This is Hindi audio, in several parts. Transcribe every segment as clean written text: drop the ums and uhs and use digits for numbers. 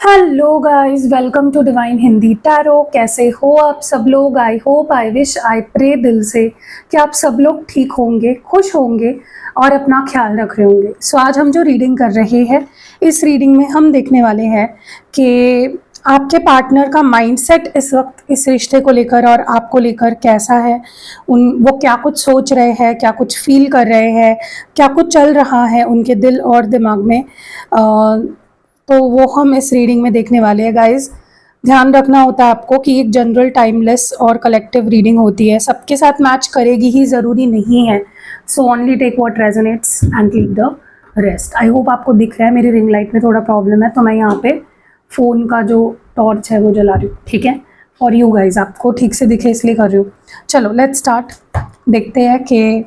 Hello guys, welcome to divine Hindi tarot. कैसे हो आप सब लोग? I hope, I wish, I pray दिल से कि आप सब लोग ठीक होंगे, खुश होंगे और अपना ख्याल रख रहे होंगे। सो आज हम जो रीडिंग कर रहे हैं, इस रीडिंग में हम देखने वाले हैं कि आपके पार्टनर का माइंडसेट इस वक्त इस रिश्ते को लेकर और आपको लेकर कैसा है। वो क्या कुछ सोच रहे हैं, क्या कुछ फील कर रहे हैं, क्या कुछ चल रहा है उनके दिल और दिमाग में। तो वो हम इस रीडिंग में देखने वाले हैं गाइस। ध्यान रखना होता है आपको कि एक जनरल, टाइमलेस और कलेक्टिव रीडिंग होती है, सबके साथ मैच करेगी ही ज़रूरी नहीं है। So only take what resonates and leave the rest. I hope आपको दिख रहा है, मेरी रिंग लाइट में थोड़ा प्रॉब्लम है तो मैं यहाँ पे फ़ोन का जो टॉर्च है वो जला रही हूँ, ठीक है। और यू गाइज आपको ठीक से दिखे इसलिए कर रही हूँ। चलो लेट्स स्टार्ट। देखते हैं कि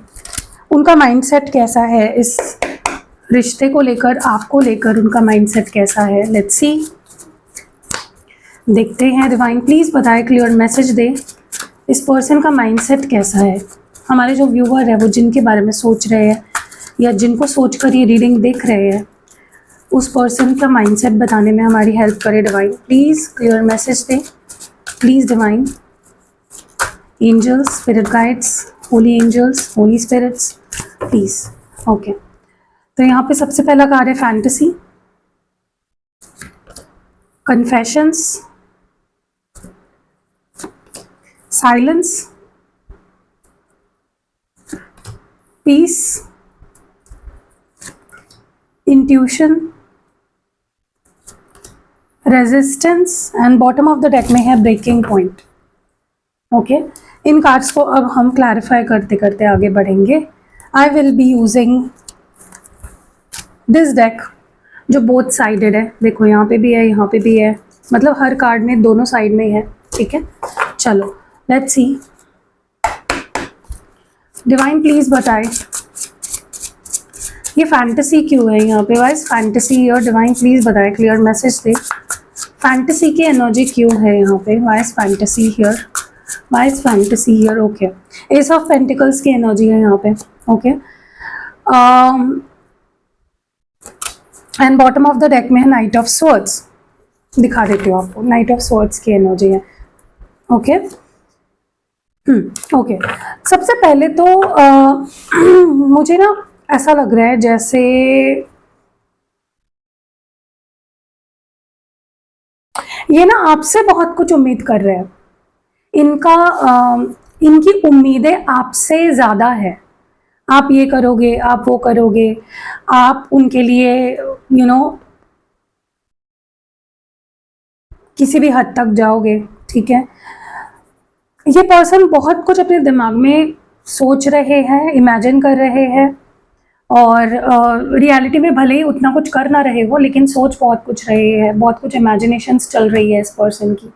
उनका माइंडसेट कैसा है, इस रिश्ते को लेकर, आपको लेकर उनका माइंडसेट कैसा है। लेट्स सी, देखते हैं। डिवाइन प्लीज़ बताएं, क्लियर मैसेज दे, इस पर्सन का माइंडसेट कैसा है। हमारे जो व्यूअर है वो जिनके बारे में सोच रहे हैं या जिनको सोचकर ये रीडिंग देख रहे हैं, उस पर्सन का माइंडसेट बताने में हमारी हेल्प करे डिवाइन। प्लीज़ क्लियर मैसेज दे, please divine. Angels, spirit guides, holy angels, holy spirits, please. Okay, तो यहाँ पे सबसे पहला कार्ड है fantasy, confessions, silence, peace, intuition, resistance and bottom of the deck में है ब्रेकिंग पॉइंट। ओके, इन कार्ड्स को अब हम क्लैरिफाई करते करते आगे बढ़ेंगे। I will be using this deck जो बोथ साइडेड है। देखो यहाँ पे भी है, यहाँ पे भी है, मतलब हर कार्ड में दोनों साइड में है, ठीक है। चलो लेट्स सी। डिवाइन प्लीज बताए ये फैंटेसी क्यों है यहाँ पे। वाइज फैंटेसी और डिवाइन प्लीज बताए, क्लियर मैसेज दे, फैंटेसी की एनर्जी क्यों है यहाँ पे। Wise fantasy here, wise fantasy here. Okay, S of pentacles की एनर्जी है यहाँ पे। Okay, and bottom of the deck में है नाइट ऑफ स्वॉर्ड्स। दिखा देती हूँ आपको, नाइट ऑफ स्वॉर्ड्स की एनर्जी है। ओके ओके, सबसे पहले तो मुझे ना ऐसा लग रहा है जैसे ये ना आपसे बहुत कुछ उम्मीद कर रहे हैं। इनका इनकी उम्मीदें आपसे ज़्यादा है। आप ये करोगे, आप वो करोगे, आप उनके लिए किसी भी हद तक जाओगे, ठीक है। ये पर्सन बहुत कुछ अपने दिमाग में सोच रहे हैं, इमेजिन कर रहे हैं, और रियलिटी में भले ही उतना कुछ कर ना रहे हो, लेकिन सोच बहुत कुछ रहे हैं, बहुत कुछ इमेजिनेशंस चल रही है इस पर्सन की।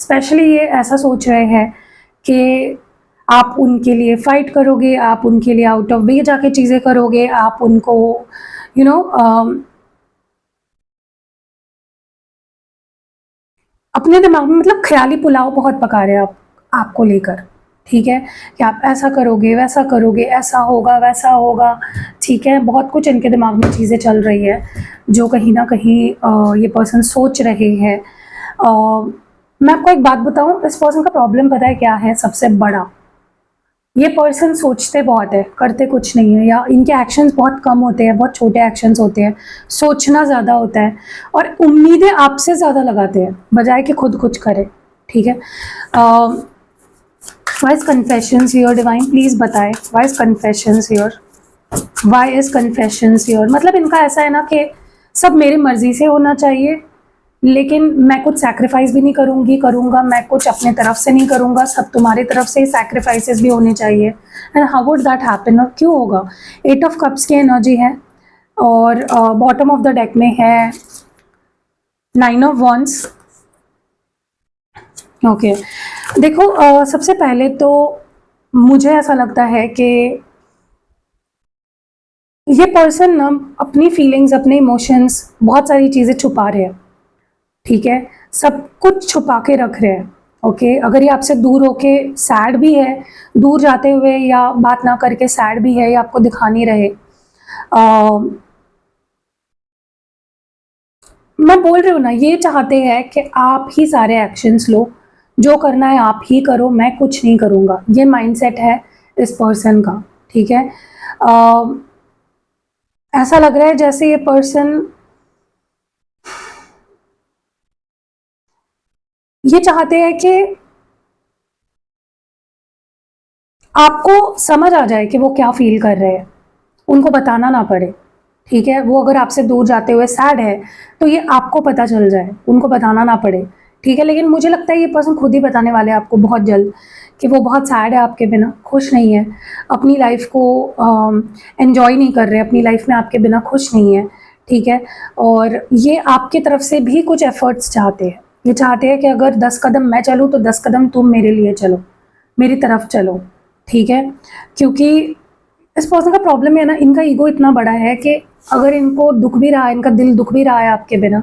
स्पेशली ये ऐसा सोच रहे हैं कि आप उनके लिए फाइट करोगे, आप उनके लिए आउट ऑफ वे जाके चीज़ें करोगे, आप उनको अपने दिमाग में मतलब ख्याली पुलाव बहुत पका रहे हैं आपको लेकर, ठीक है, कि आप ऐसा करोगे, वैसा करोगे, ऐसा होगा, वैसा होगा, ठीक है। बहुत कुछ इनके दिमाग में चीज़ें चल रही है जो कहीं ना कहीं ये पर्सन सोच रहे हैं। मैं आपको एक बात बताऊं, इस पर्सन का प्रॉब्लम पता है क्या है सबसे बड़ा। ये पर्सन सोचते बहुत है, करते कुछ नहीं है, या इनके एक्शंस बहुत कम होते हैं, बहुत छोटे एक्शंस होते हैं, सोचना ज़्यादा होता है और उम्मीदें आपसे ज़्यादा लगाते हैं बजाय कि खुद कुछ करे, ठीक है। Why is confessions here, divine please बताए, why is confessions here, why is confessions here. मतलब इनका ऐसा है ना कि सब मेरी मर्जी से होना चाहिए, लेकिन मैं कुछ सैक्रिफाइस भी नहीं करूँगा, मैं कुछ अपने तरफ से नहीं करूँगा, सब तुम्हारी तरफ से सैक्रिफाइसेस भी होने चाहिए। And how would that happen, और क्यों होगा। 8 ऑफ कप्स की एनर्जी है और बॉटम ऑफ द डेक में है 9 ऑफ वॉन्ड्स। ओके, देखो सबसे पहले तो मुझे ऐसा लगता है कि ये पर्सन ना अपनी फीलिंग्स, अपने इमोशंस, बहुत सारी चीज़ें छुपा रहे हैं, ठीक है, सब कुछ छुपा के रख रहे हैं। ओके, अगर ये आपसे दूर होके सैड भी है, दूर जाते हुए या बात ना करके सैड भी है, ये आपको दिखा नहीं रहे। मैं बोल रही हूँ ना, ये चाहते हैं कि आप ही सारे एक्शंस लो, जो करना है आप ही करो, मैं कुछ नहीं करूँगा। ये माइंडसेट है इस पर्सन का, ठीक है। ऐसा लग रहा है जैसे ये पर्सन ये चाहते हैं कि आपको समझ आ जाए कि वो क्या फील कर रहे हैं, उनको बताना ना पड़े, ठीक है। वो अगर आपसे दूर जाते हुए सैड है तो ये आपको पता चल जाए, उनको बताना ना पड़े, ठीक है। लेकिन मुझे लगता है ये पर्सन खुद ही बताने वाले हैं आपको बहुत जल्द कि वो बहुत सैड है आपके बिना, खुश नहीं है, अपनी लाइफ को एंजॉय नहीं कर रहे, अपनी लाइफ में आपके बिना खुश नहीं है, ठीक है। और ये आपकी तरफ से भी कुछ एफर्ट्स चाहते हैं। ये चाहते हैं कि अगर 10 कदम मैं चलूँ तो 10 कदम तुम मेरे लिए चलो, मेरी तरफ चलो, ठीक है। क्योंकि इस पर्सन का प्रॉब्लम है ना, इनका ईगो इतना बड़ा है कि अगर इनको दुख भी रहा है, इनका दिल दुख भी रहा है आपके बिना,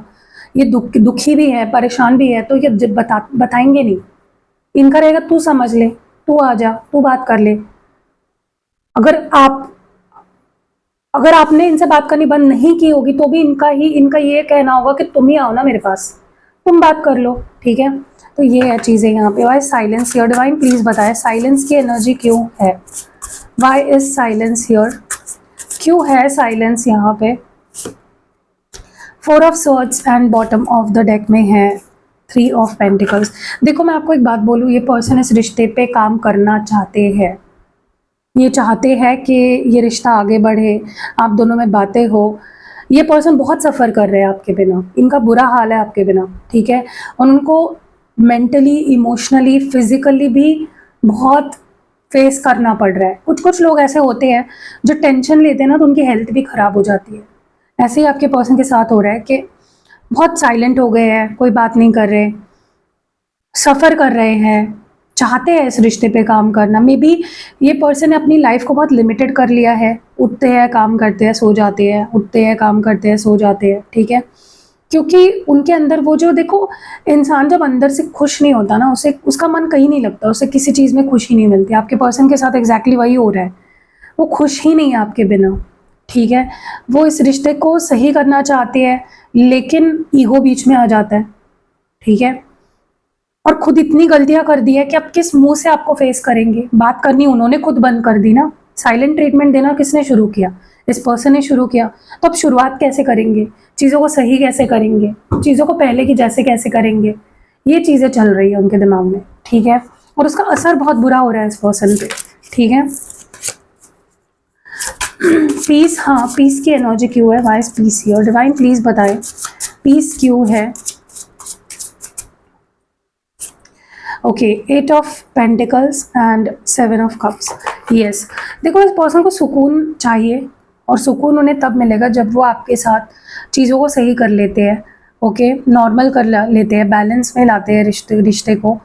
ये दुखी भी है, परेशान भी है, तो ये बताएंगे नहीं। इनका रहेगा तू समझ ले, तू आ जा, तू बात कर ले। अगर आप अगर आपने इनसे बात करनी बंद नहीं की होगी तो भी इनका ये कहना होगा कि तुम ही आओ ना मेरे पास, तुम बात कर लो, ठीक है। तो ये है चीज़ें यहाँ पे। Why silence here, divine please बताए साइलेंस की एनर्जी क्यों है, वाई इज साइलेंस हियर, क्यों है साइलेंस यहाँ पे। 4 of swords and bottom of the deck में है 3 ऑफ पेंटिकल्स। देखो मैं आपको एक बात बोलूँ, ये पर्सन इस रिश्ते पे काम करना चाहते हैं, ये चाहते हैं कि ये रिश्ता आगे बढ़े, आप दोनों में बातें हो। ये पर्सन बहुत सफ़र कर रहे हैं आपके बिना, इनका बुरा हाल है आपके बिना, ठीक है। और उनको मेंटली, इमोशनली, फिजिकली भी बहुत फेस करना पड़ रहा है। कुछ कुछ लोग ऐसे होते हैं जो टेंशन लेते हैं ना तो उनकी हेल्थ भी ख़राब हो जाती है। ऐसे ही आपके पर्सन के साथ हो रहा है कि बहुत साइलेंट हो गए हैं, कोई बात नहीं कर रहे, सफ़र कर रहे हैं, चाहते हैं इस रिश्ते पे काम करना। मे बी ये पर्सन ने अपनी लाइफ को बहुत लिमिटेड कर लिया है, उठते हैं काम करते हैं सो जाते हैं, उठते हैं काम करते हैं सो जाते हैं, ठीक है। क्योंकि उनके अंदर वो जो, देखो इंसान जब अंदर से खुश नहीं होता ना, उसे उसका मन कहीं नहीं लगता, उसे किसी चीज़ में खुशी नहीं मिलती। आपके पर्सन के साथ एग्जैक्टली वही हो रहा है, वो खुश ही नहीं है आपके बिना, ठीक है। वो इस रिश्ते को सही करना चाहते हैं लेकिन ईगो बीच में आ जाता है, ठीक है। और खुद इतनी गलतियां कर दी है कि अब किस मुंह से आपको फेस करेंगे, बात करनी उन्होंने खुद बंद कर दी ना। साइलेंट ट्रीटमेंट देना किसने शुरू किया, इस पर्सन ने शुरू किया। तो अब शुरुआत कैसे करेंगे, चीज़ों को सही कैसे करेंगे, चीज़ों को पहले की जैसे कैसे करेंगे, ये चीज़ें चल रही है उनके दिमाग में, ठीक है। और उसका असर बहुत बुरा हो रहा है इस पर्सन पे, ठीक है। पीस, हाँ पीस की एनर्जी क्यों है, why is peace here, divine please बताएं पीस क्यों है। Okay, 8 of pentacles and 7 of cups. Yes, देखो इस पर्सन को सुकून चाहिए और सुकून उन्हें तब मिलेगा जब वो आपके साथ चीज़ों को सही कर लेते हैं, ओके, नॉर्मल कर लेते हैं, बैलेंस में लाते हैं रिश्ते को।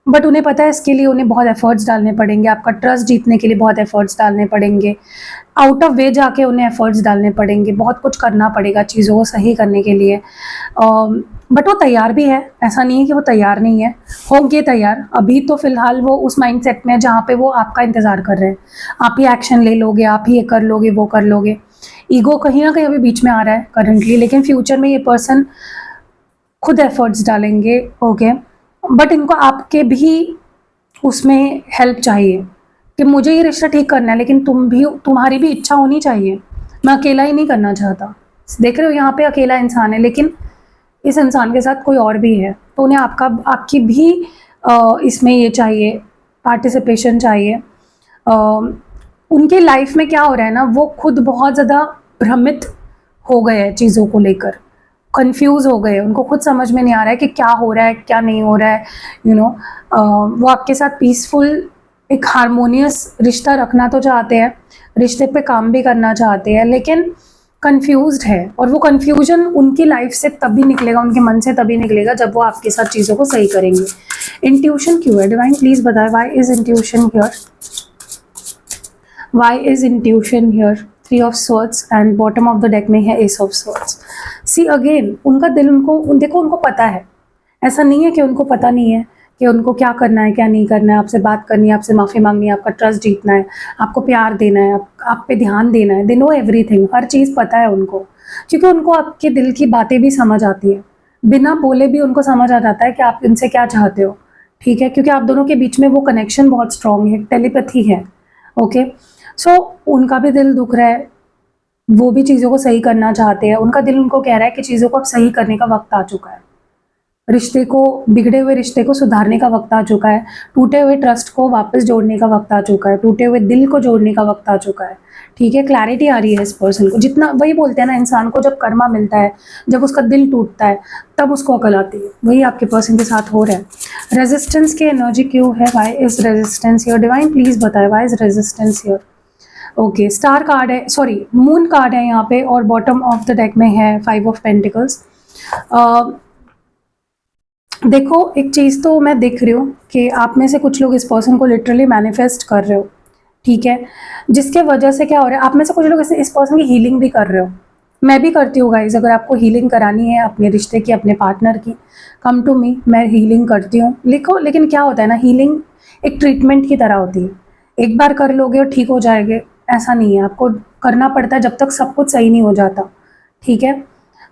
बट उन्हें पता है इसके लिए उन्हें बहुत एफर्ट्स डालने पड़ेंगे, आपका ट्रस्ट जीतने के लिए बहुत एफर्ट्स डालने पड़ेंगे, आउट ऑफ वे जाके उन्हें एफर्ट्स डालने पड़ेंगे, बहुत कुछ करना पड़ेगा चीज़ों को सही करने के लिए। बट वो तैयार भी है, ऐसा नहीं है कि वो तैयार नहीं है, होंगे तैयार। अभी तो फ़िलहाल वो उस माइंडसेट में है जहाँ पे वो आपका इंतज़ार कर रहे हैं, आप ही एक्शन ले लोगे, आप ही ये कर लोगे, वो कर लोगे। ईगो कहीं ना कहीं अभी बीच में आ रहा है करंटली, लेकिन फ्यूचर में ये पर्सन खुद एफर्ट्स डालेंगे, ओके। बट इनको आपके भी उसमें हेल्प चाहिए कि मुझे ये रिश्ता ठीक करना है, लेकिन तुम्हारी भी इच्छा होनी चाहिए। मैं अकेला ही नहीं करना चाहता। देख रहे हो यहाँ पे अकेला इंसान है, लेकिन इस इंसान के साथ कोई और भी है, तो उन्हें आपकी भी इसमें ये चाहिए, पार्टिसिपेशन चाहिए। उनके लाइफ में क्या हो रहा है ना, वो खुद बहुत ज़्यादा भ्रमित हो गए हैं चीज़ों को लेकर, कंफ्यूज हो गए, उनको खुद समझ में नहीं आ रहा है कि क्या हो रहा है क्या नहीं हो रहा है, वो आपके साथ पीसफुल एक हारमोनियस रिश्ता रखना तो चाहते हैं, रिश्ते पे काम भी करना चाहते हैं, लेकिन कंफ्यूज्ड है। और वो कंफ्यूजन उनकी लाइफ से तभी निकलेगा, उनके मन से तभी निकलेगा जब वो आपके साथ चीज़ों को सही करेंगे। इंट्यूशन क्यों है, डिवाइन प्लीज बताए why is intuition here, why is intuition here. 3 of swords and bottom of the deck में है ace of swords. See again, उनका दिल देखो उनको पता है, ऐसा नहीं है कि उनको पता नहीं है कि उनको क्या करना है क्या नहीं करना है, आपसे बात करनी है, आपसे माफ़ी मांगनी है, आपका ट्रस्ट जीतना है, आपको प्यार देना है, आप पे ध्यान देना है। दे नो एवरीथिंग, हर चीज़ पता है उनको। क्योंकि उनको आपके दिल की बातें भी समझ आती है, बिना बोले भी उनको समझ आ जाता है कि आप इनसे क्या चाहते हो, ठीक है, क्योंकि आप दोनों के बीच में वो कनेक्शन बहुत स्ट्रांग है, टेलीपैथी है। ओके, सो उनका भी दिल दुख रहा है, वो भी चीज़ों को सही करना चाहते हैं, उनका दिल उनको कह रहा है कि चीज़ों को अब सही करने का वक्त आ चुका है, रिश्ते को, बिगड़े हुए रिश्ते को सुधारने का वक्त आ चुका है, टूटे हुए ट्रस्ट को वापस जोड़ने का वक्त आ चुका है, टूटे हुए दिल को जोड़ने का वक्त आ चुका है, ठीक है। क्लैरिटी आ रही है इस पर्सन को, जितना वही बोलते हैं ना, इंसान को जब कर्मा मिलता है, जब उसका दिल टूटता है, तब उसको अकल आती है, वही आपके पर्सन के साथ हो रहा है। रेजिस्टेंस की एनर्जी क्यों है, why is resistance here, divine please बताए why is resistance here. Okay, star card है, सॉरी मून कार्ड है यहाँ पे, और बॉटम ऑफ द डेक में है 5 ऑफ पेंटिकल्स। देखो, एक चीज़ तो मैं देख रही हूँ कि आप में से कुछ लोग इस पर्सन को लिटरली मैनिफेस्ट कर रहे हो, ठीक है, जिसके वजह से क्या हो रहा है, आप में से कुछ लोग इस पर्सन की हीलिंग भी कर रहे हो। मैं भी करती हूँ गाइज, अगर आपको हीलिंग करानी है अपने रिश्ते की, अपने पार्टनर की, कम टू मी, मैं हीलिंग करती हूँ। लिखो, लेकिन क्या होता है ना, हीलिंग एक ट्रीटमेंट की तरह होती है, एक बार कर लोगे और ठीक हो जाएंगे, ऐसा नहीं है, आपको करना पड़ता है जब तक सब कुछ सही नहीं हो जाता, ठीक है।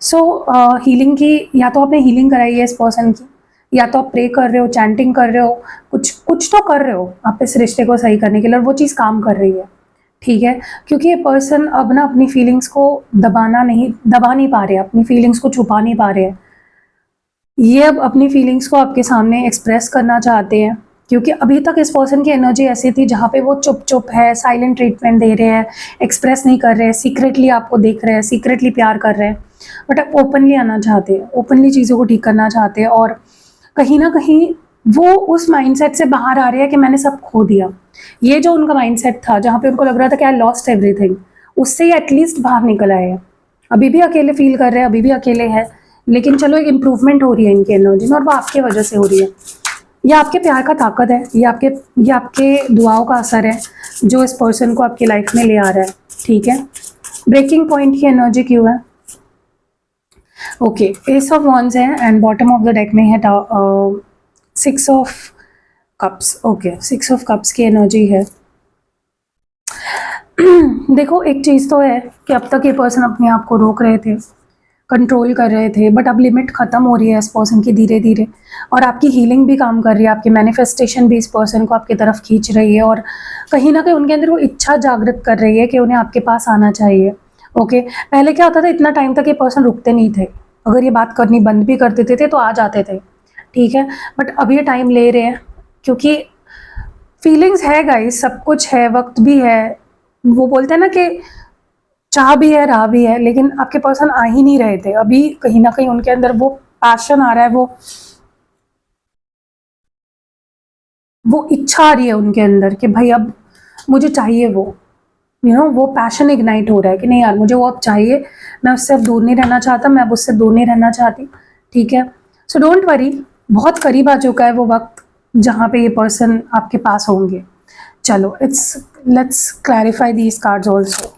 सो हीलिंग की, या तो आपने हीलिंग कराई है इस पर्सन की, या तो आप प्रे कर रहे हो, चैंटिंग कर रहे हो, कुछ कुछ तो कर रहे हो आप इस रिश्ते को सही करने के लिए, और वो चीज़ काम कर रही है, ठीक है। क्योंकि ये पर्सन अब ना अपनी फीलिंग्स को दबा नहीं पा रहे, अपनी फीलिंग्स को छुपा नहीं पा रहे हैं, ये अब अपनी फीलिंग्स को आपके सामने एक्सप्रेस करना चाहते हैं। क्योंकि अभी तक इस पर्सन की एनर्जी ऐसी थी जहाँ पे वो चुप चुप है, साइलेंट ट्रीटमेंट दे रहे हैं, एक्सप्रेस नहीं कर रहे हैं, सीक्रेटली आपको देख रहे हैं, सीक्रेटली प्यार कर रहे हैं, बट अब ओपनली आना चाहते हैं, ओपनली चीज़ों को ठीक करना चाहते हैं, और कहीं ना कहीं वो उस माइंडसेट से बाहर आ रहे हैं कि मैंने सब खो दिया। ये जो उनका माइंडसेट था जहाँ पे उनको लग रहा था कि आई लॉस्ट एवरीथिंग, उससे ये एटलीस्ट बाहर निकल आए हैं। अभी भी अकेले फील कर रहे हैं, अभी भी अकेले हैं, लेकिन चलो एक इम्प्रूवमेंट हो रही है इनकी एनर्जी में, और वो आपके वजह से हो रही है। ये आपके प्यार का ताकत है, ये आपके दुआओं का असर है जो इस पर्सन को आपकी लाइफ में ले आ रहा है, ठीक है। ब्रेकिंग पॉइंट की एनर्जी क्यों है, ओके, एस ऑफ वॉन्ड्स है, and bottom of the deck में है 6 of cups. Okay, 6 of cups की एनर्जी है। देखो, एक चीज़ तो है कि अब तक ये पर्सन अपने आप को रोक रहे थे, कंट्रोल कर रहे थे, बट अब लिमिट ख़त्म हो रही है इस पर्सन की धीरे धीरे, और आपकी हीलिंग भी काम कर रही है, आपकी मैनिफेस्टेशन भी इस पर्सन को आपकी तरफ खींच रही है, और कहीं ना कहीं उनके अंदर वो इच्छा जागृत कर रही है कि उन्हें आपके पास आना चाहिए। ओके, पहले क्या होता था, इतना टाइम तक ये पर्सन रुकते नहीं थे, अगर ये बात करनी बंद भी कर देते थे तो आ जाते थे, ठीक है, बट अब ये टाइम ले रहे हैं, क्योंकि फीलिंग्स है गाइस, सब कुछ है, वक्त भी है, वो बोलते हैं ना कि चाह भी है, राह भी है, लेकिन आपके पर्सन आ ही नहीं रहे थे। अभी कहीं ना कहीं उनके अंदर वो पैशन आ रहा है, वो इच्छा आ रही है उनके अंदर कि भाई अब मुझे चाहिए वो, वो पैशन इग्नाइट हो रहा है कि नहीं यार, मुझे वो अब चाहिए, मैं उससे अब दूर नहीं रहना चाहता, मैं अब उससे दूर नहीं रहना चाहती, ठीक है। सो डोंट वरी, बहुत करीब आ चुका है वो वक्त जहाँ पे ये पर्सन आपके पास होंगे। चलो, let's clarify these cards also.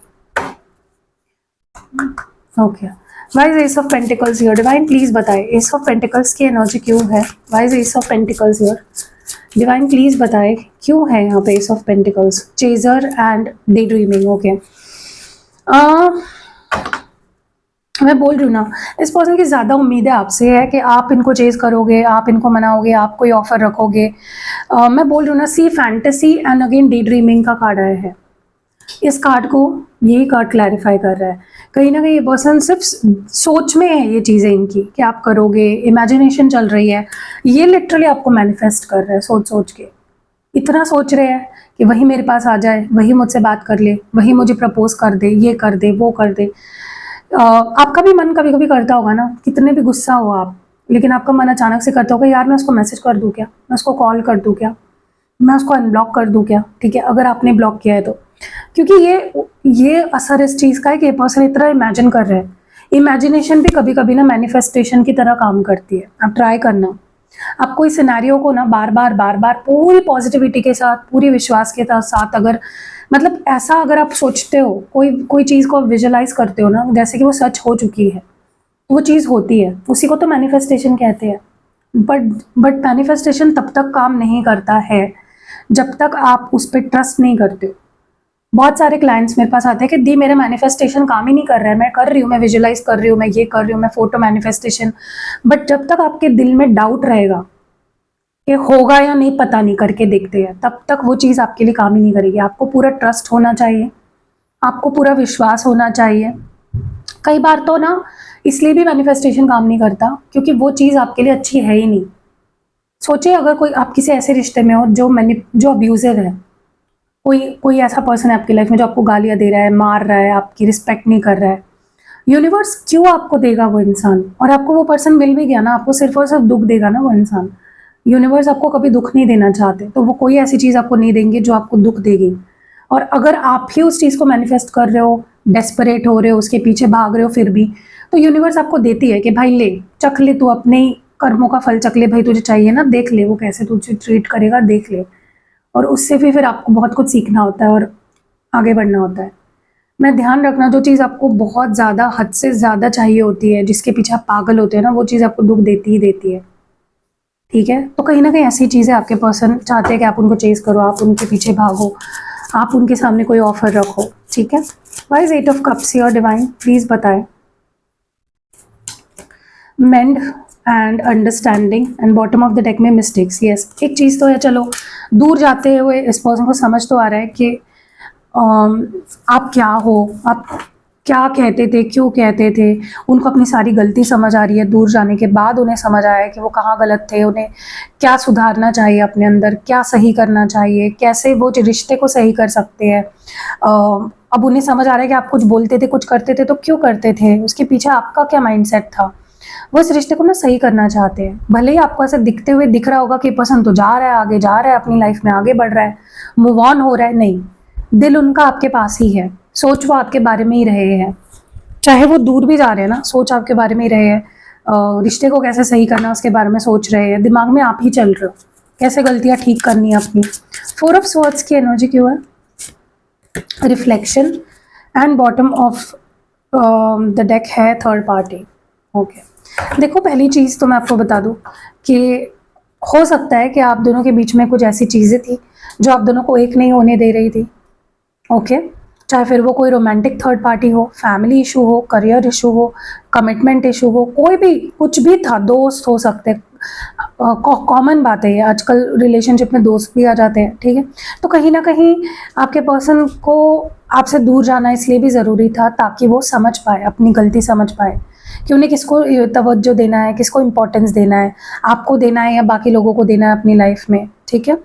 Okay, why is ace of pentacles here, divine please बताए एस ऑफ पेंटिकल्स की एनर्जी क्यों है, why is ace of pentacles here, divine please बताए क्यों है यहाँ पे ace of pentacles, chaser and day dreaming. Okay, मैं बोल रही हूँ ना, इस पर्सन की ज़्यादा उम्मीद है आपसे है कि आप इनको चेज करोगे, आप इनको मनाओगे, आप कोई ऑफर रखोगे। मैं बोल रही हूँ ना, see fantasy and again daydreaming का कार्ड आया है, इस कार्ड को यही कार्ड क्लैरिफाई कर रहा है, कहीं ना कहीं ये पर्सन सिर्फ सोच में है ये चीज़ें इनकी कि आप करोगे, इमेजिनेशन चल रही है, ये लिटरली आपको मैनिफेस्ट कर रहा है, सोच सोच के इतना सोच रहे हैं कि वही मेरे पास आ जाए, वही मुझसे बात कर ले, वही मुझे प्रपोज कर दे, ये कर दे, वो कर दे। आपका भी मन कभी कभी करता होगा ना, कितने भी गुस्सा हो आप, लेकिन आपका मन अचानक से करता होगा यार मैं उसको मैसेज कर दूँ क्या, मैं उसको कॉल कर दूँ क्या, मैं उसको अनब्लॉक कर दूँ क्या, ठीक है, अगर आपने ब्लॉक किया है तो। क्योंकि ये असर इस चीज़ का है कि ये पर्सन इतना इमेजिन कर रहे हैं, इमेजिनेशन भी कभी कभी ना मैनिफेस्टेशन की तरह काम करती है। आप ट्राई करना, आप कोई सिनेरियो को ना बार बार पूरी पॉजिटिविटी के साथ, पूरी विश्वास के साथ, अगर मतलब ऐसा अगर आप सोचते हो, कोई चीज़ को विजुअलाइज करते हो ना, जैसे कि वो सच हो चुकी है, वो चीज़ होती है, उसी को तो मैनिफेस्टेशन कहते हैं। बट मैनिफेस्टेशन तब तक काम नहीं करता है जब तक आप उस पर ट्रस्ट नहीं करते हो। बहुत सारे क्लाइंट्स मेरे पास आते हैं कि दी मेरा मैनिफेस्टेशन काम ही नहीं कर रहा है, मैं कर रही हूँ, मैं विजुलाइज कर रही हूँ, मैं ये कर रही हूँ, मैं फोटो मैनिफेस्टेशन, बट जब तक आपके दिल में डाउट रहेगा कि होगा या नहीं पता नहीं, करके देखते हैं, तब तक वो चीज़ आपके लिए काम ही नहीं करेगी। आपको पूरा ट्रस्ट होना चाहिए, आपको पूरा विश्वास होना चाहिए। कई बार तो ना इसलिए भी मैनिफेस्टेशन काम नहीं करता क्योंकि वो चीज़ आपके लिए अच्छी है ही नहीं। सोचिए अगर कोई आप किसी ऐसे रिश्ते में हो जो अब्यूजिव है, कोई कोई ऐसा पर्सन है आपकी लाइफ में जो आपको गालियाँ दे रहा है, मार रहा है, आपकी रिस्पेक्ट नहीं कर रहा है, यूनिवर्स क्यों आपको देगा वो इंसान? और आपको वो पर्सन मिल भी गया ना, आपको सिर्फ और सिर्फ दुख देगा ना वो इंसान। यूनिवर्स आपको कभी दुख नहीं देना चाहते, तो वो कोई ऐसी चीज़ आपको नहीं देंगे जो आपको दुख देगी। और अगर आप ही उस चीज़ को मैनिफेस्ट कर रहे हो, डेस्परेट हो रहे हो, उसके पीछे भाग रहे हो फिर भी, तो यूनिवर्स आपको देती है कि भाई ले, चख ले, तू अपने ही कर्मों का फल चख ले, भाई तुझे चाहिए ना, देख ले वो कैसे तुझे ट्रीट करेगा, देख ले। और उससे भी फिर आपको बहुत कुछ सीखना होता है और आगे बढ़ना होता है। मैं ध्यान रखना, जो चीज़ आपको बहुत ज़्यादा, हद से ज़्यादा चाहिए होती है, जिसके पीछे आप पागल होते हैं ना, वो चीज़ आपको दुख देती ही देती है। ठीक है, तो कहीं ना कहीं ऐसी चीज़ें आपके पर्सन चाहते हैं कि आप उनको चेज करो, आप उनके पीछे भागो, आप उनके सामने कोई ऑफर रखो। ठीक है, why is 8 of cups your divine, please बताएं। Mend and understanding and bottom of the deck में मिस्टेक्स। यस, एक चीज़ तो है, चलो दूर जाते हुए इस पर्सन को समझ तो आ रहा है कि आप क्या हो, आप क्या कहते थे, क्यों कहते थे, उनको अपनी सारी गलती समझ आ रही है। दूर जाने के बाद उन्हें समझ आया कि वो कहाँ गलत थे, उन्हें क्या सुधारना चाहिए अपने अंदर, क्या सही करना चाहिए, कैसे वो रिश्ते को सही कर सकते हैं। अब उन्हें समझ आ रहा है कि आप कुछ बोलते थे, कुछ करते थे तो क्यों करते थे, उसके पीछे आपका क्या माइंडसेट था। वो इस रिश्ते को ना सही करना चाहते हैं। भले ही आपको ऐसे दिखते हुए दिख रहा होगा कि पर्सन तो जा रहा है, आगे जा रहा है, अपनी लाइफ में आगे बढ़ रहा है, मूव ऑन हो रहा है, नहीं, दिल उनका आपके पास ही है, सोच वो आपके बारे में ही रहे हैं। चाहे वो दूर भी जा रहे हैं ना, सोच आपके बारे में ही रहे हैं। रिश्ते को कैसे सही करना उसके बारे में सोच रहे हैं, दिमाग में आप ही चल रहे हो, कैसे गलतियां ठीक करनी है अपनी। 4 ऑफ स्वॉर्ड्स की एनर्जी क्यों है? Reflection and bottom of the deck है थर्ड पार्टी। ओके, देखो पहली चीज़ तो मैं आपको बता दूं कि हो सकता है कि आप दोनों के बीच में कुछ ऐसी चीज़ें थी जो आप दोनों को एक नहीं होने दे रही थी। ओके, चाहे फिर वो कोई रोमांटिक थर्ड पार्टी हो, फैमिली इशू हो, करियर इशू हो, कमिटमेंट इशू हो, कोई भी कुछ भी था, दोस्त हो सकते, कॉमन बात है ये, आजकल रिलेशनशिप में दोस्त भी आ जाते हैं। ठीक है, तो कहीं ना कहीं आपके पर्सन को आपसे दूर जाना इसलिए भी ज़रूरी था ताकि वो समझ पाए, अपनी गलती समझ पाए कि उन्हें किसको तवज्जो देना है, किसको इम्पोर्टेंस देना है, आपको देना है या बाकी लोगों को देना है अपनी लाइफ में। ठीक है,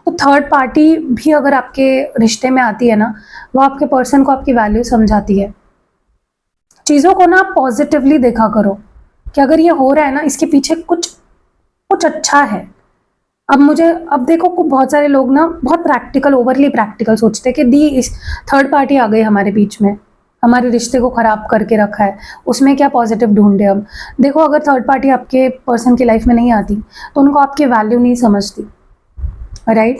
तो थर्ड पार्टी भी अगर आपके रिश्ते में आती है ना, वो आपके पर्सन को आपकी वैल्यू समझाती है। चीज़ों को ना पॉजिटिवली देखा करो कि अगर ये हो रहा है ना, इसके पीछे कुछ कुछ अच्छा है। अब देखो बहुत सारे लोग ना बहुत प्रैक्टिकल, ओवरली प्रैक्टिकल सोचते हैं कि दी इस थर्ड पार्टी आ गई हमारे बीच में, हमारे रिश्ते को ख़राब करके रखा है, उसमें क्या पॉजिटिव ढूंढे हम। देखो अगर थर्ड पार्टी आपके पर्सन की लाइफ में नहीं आती तो उनको आपकी वैल्यू नहीं समझती, राइट?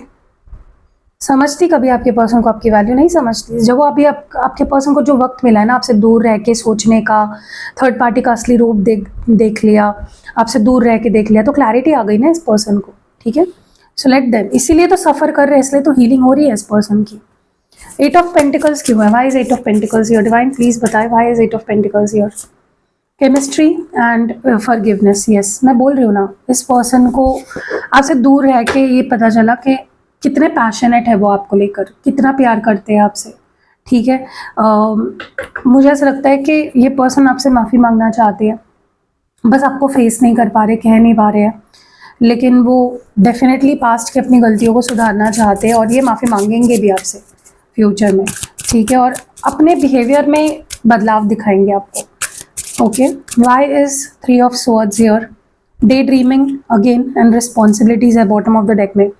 समझती कभी आपके पर्सन को आपकी वैल्यू नहीं समझती। जब वो अभी आपके पर्सन को जो वक्त मिला है ना आपसे दूर रह के सोचने का, थर्ड पार्टी का असली रूप देख लिया, आपसे दूर रह के देख लिया, तो क्लैरिटी आ गई ना इस पर्सन को। ठीक है, सो लेट देम, इसीलिए तो सफ़र कर रहे हैं, इसलिए तो हीलिंग हो रही है इस पर्सन की। 8 ऑफ पेंटिकल्स क्यों है? Why is 8 of pentacles your? Divine please बताए, why is 8 of pentacles your? Chemistry and forgiveness. Yes, मैं बोल रही हूँ ना, इस पर्सन को आपसे दूर रह के ये पता चला कि कितने पैशनेट है वो आपको लेकर, कितना प्यार करते हैं आपसे। ठीक है, मुझे ऐसा लगता है कि ये पर्सन आपसे माफ़ी मांगना चाहते हैं, बस आपको फेस नहीं कर पा रहे, कह नहीं पा रहे हैं, लेकिन वो डेफिनेटली पास्ट की अपनी गलतियों को सुधारना चाहते हैं और ये माफ़ी मांगेंगे भी आपसे फ्यूचर में। ठीक है, और अपने बिहेवियर में बदलाव दिखाएंगे आपको। Okay, why is 3 of swords here? Day dreaming again and responsibilities है बॉटम ऑफ द डेक में।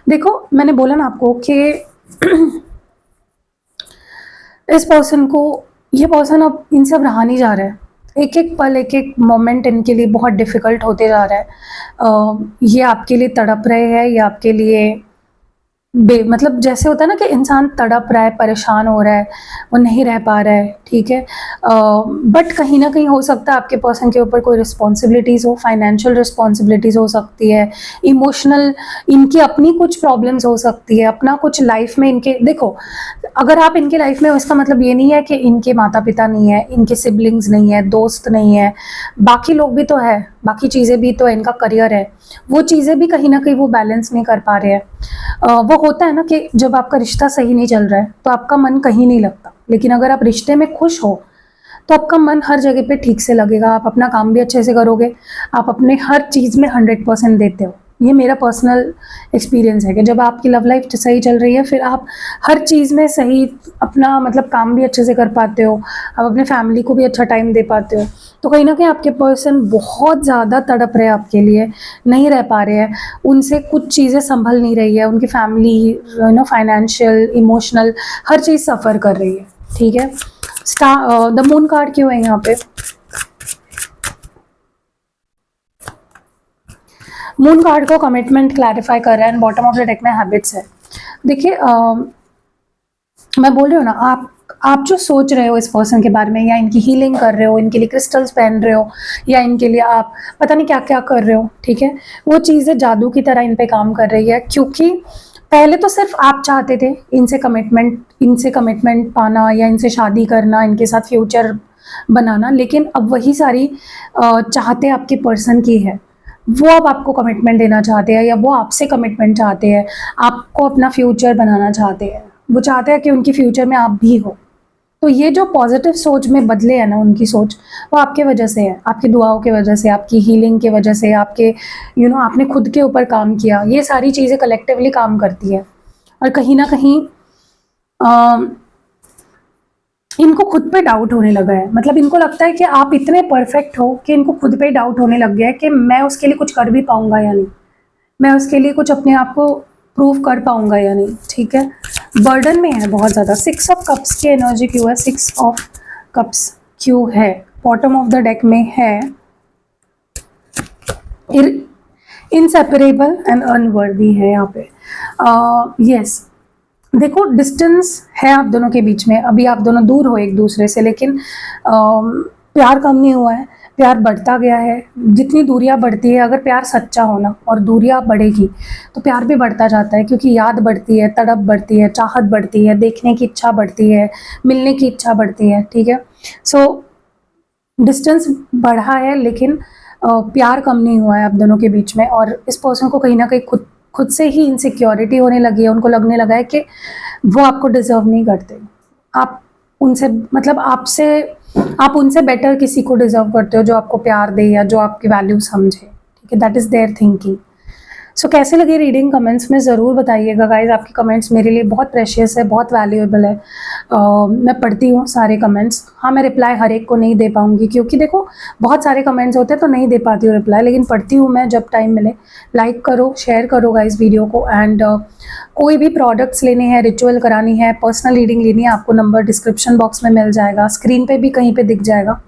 देखो मैंने बोला ना आपको कि इस पर्सन को, ये पर्सन अब इनसे अब रहा नहीं जा रहा है, एक एक पल, एक एक मोमेंट इनके लिए बहुत डिफ़िकल्ट होते जा रहा है। ये आपके लिए तड़प रहे हैं, ये आपके लिए मतलब जैसे होता है ना कि इंसान तड़प रहा है, परेशान हो रहा है, वो नहीं रह पा रहा है, ठीक है। बट कहीं ना कहीं हो सकता है आपके पर्सन के ऊपर कोई रिस्पॉन्सिबिलिटीज़ हो, फाइनेंशियल रिस्पॉन्सिबिलिटीज़ हो सकती है, इमोशनल, इनकी अपनी कुछ प्रॉब्लम्स हो सकती है, अपना कुछ लाइफ में इनके, देखो अगर आप इनके लाइफ में हो इसका मतलब ये नहीं है कि इनके माता पिता नहीं है, इनके सिबलिंग्स नहीं है, दोस्त नहीं है, बाकी लोग भी तो है, बाकी चीज़ें भी तो है, इनका करियर है, वो चीज़ें भी कहीं ना कहीं वो बैलेंस नहीं कर पा रहे हैं। वो होता है ना कि जब आपका रिश्ता सही नहीं चल रहा है तो आपका मन कहीं नहीं लगता, लेकिन अगर आप रिश्ते में खुश हो तो आपका मन हर जगह पे ठीक से लगेगा, आप अपना काम भी अच्छे से करोगे, आप अपने हर चीज़ में 100% देते हो। ये मेरा पर्सनल एक्सपीरियंस है कि जब आपकी लव लाइफ सही चल रही है फिर आप हर चीज़ में सही अपना मतलब काम भी अच्छे से कर पाते हो, आप अपने फैमिली को भी अच्छा टाइम दे पाते हो। तो कहीं ना कहीं आपके पर्सन बहुत ज़्यादा तड़प रहे हैं आपके लिए, नहीं रह पा रहे हैं, उनसे कुछ चीज़ें संभल नहीं रही है, उनकी फैमिली फाइनेंशियल, इमोशनल हर चीज़ सफ़र कर रही है, ठीक है। द मून कार्ड क्यों है यहाँ पे? मून कार्ड को कमिटमेंट क्लैरिफाई कर रहा है and bottom of the deck में हैबिट्स है। देखिए मैं बोल रही हूँ ना, आप जो सोच रहे हो इस पर्सन के बारे में, या इनकी हीलिंग कर रहे हो, इनके लिए क्रिस्टल्स पहन रहे हो, या इनके लिए आप पता नहीं क्या क्या कर रहे हो, ठीक है, वो चीज़ें जादू की तरह इन पे काम कर रही है। क्योंकि पहले तो सिर्फ आप चाहते थे इनसे कमिटमेंट पाना, या इनसे शादी करना, इनके साथ फ्यूचर बनाना, लेकिन अब वही सारी चाहते आपके पर्सन की है। वो अब आपको कमिटमेंट देना चाहते हैं, या वो आपसे कमिटमेंट चाहते हैं, आपको अपना फ्यूचर बनाना चाहते हैं, वो चाहते हैं कि उनकी फ्यूचर में आप भी हो। तो ये जो पॉजिटिव सोच में बदले है ना उनकी सोच, वो आपके वजह से है, आपकी दुआओं की वजह से, आपकी हीलिंग की वजह से, आपके आपने खुद के ऊपर काम किया, ये सारी चीज़ें कलेक्टिवली काम करती है। और कहीं ना कहीं इनको खुद पे डाउट होने लगा है, मतलब इनको लगता है कि आप इतने परफेक्ट हो कि इनको खुद पे डाउट होने लग गया है कि मैं उसके लिए कुछ कर भी पाऊंगा या नहीं, मैं उसके लिए कुछ अपने आप को प्रूव कर पाऊंगा या नहीं, ठीक है। बर्डन में है बहुत ज़्यादा। 6 ऑफ कप्स की एनर्जी क्यों है? 6 ऑफ कप्स क्यों है? बॉटम ऑफ द डेक में है इनसेपरेबल एंड अनवर्दी है यहाँ पे। यस देखो, डिस्टेंस है आप दोनों के बीच में, अभी आप दोनों दूर हो एक दूसरे से, लेकिन प्यार कम नहीं हुआ है, प्यार बढ़ता गया है। जितनी दूरियां बढ़ती है, अगर प्यार सच्चा होना और दूरियां बढ़ेगी तो प्यार भी बढ़ता जाता है, क्योंकि याद बढ़ती है, तड़प बढ़ती है, चाहत बढ़ती है, देखने की इच्छा बढ़ती है, मिलने की इच्छा बढ़ती है, ठीक है। सो डिस्टेंस बढ़ा है, लेकिन प्यार कम नहीं हुआ है आप दोनों के बीच में। और इस पर्सन को कहीं ना कहीं खुद से ही इनसिक्योरिटी होने लगी है, उनको लगने लगा है कि वो आपको डिजर्व नहीं करते, आप उनसे मतलब आप उनसे बेटर किसी को डिजर्व करते हो जो आपको प्यार दे या जो आपकी वैल्यू समझे, ठीक है। That is there thinking. So कैसे लगे रीडिंग? कमेंट्स में ज़रूर बताइएगा गाइज, आपके कमेंट्स मेरे लिए बहुत प्रेशियस है, बहुत वैल्यूएबल है। मैं पढ़ती हूँ सारे कमेंट्स। हाँ, मैं रिप्लाई हर एक को नहीं दे पाऊँगी, क्योंकि देखो बहुत सारे कमेंट्स होते हैं तो नहीं दे पाती हूँ रिप्लाई, लेकिन पढ़ती हूँ मैं जब टाइम मिले। लाइक करो, शेयर करो गाइज वीडियो को। एंड कोई भी प्रोडक्ट्स लेने हैं, रिचुअल करानी है, पर्सनल रीडिंग लेनी है, आपको नंबर डिस्क्रिप्शन बॉक्स में मिल जाएगा, स्क्रीन पर भी कहीं पर दिख जाएगा।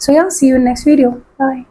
So yeah see you in next video, bye.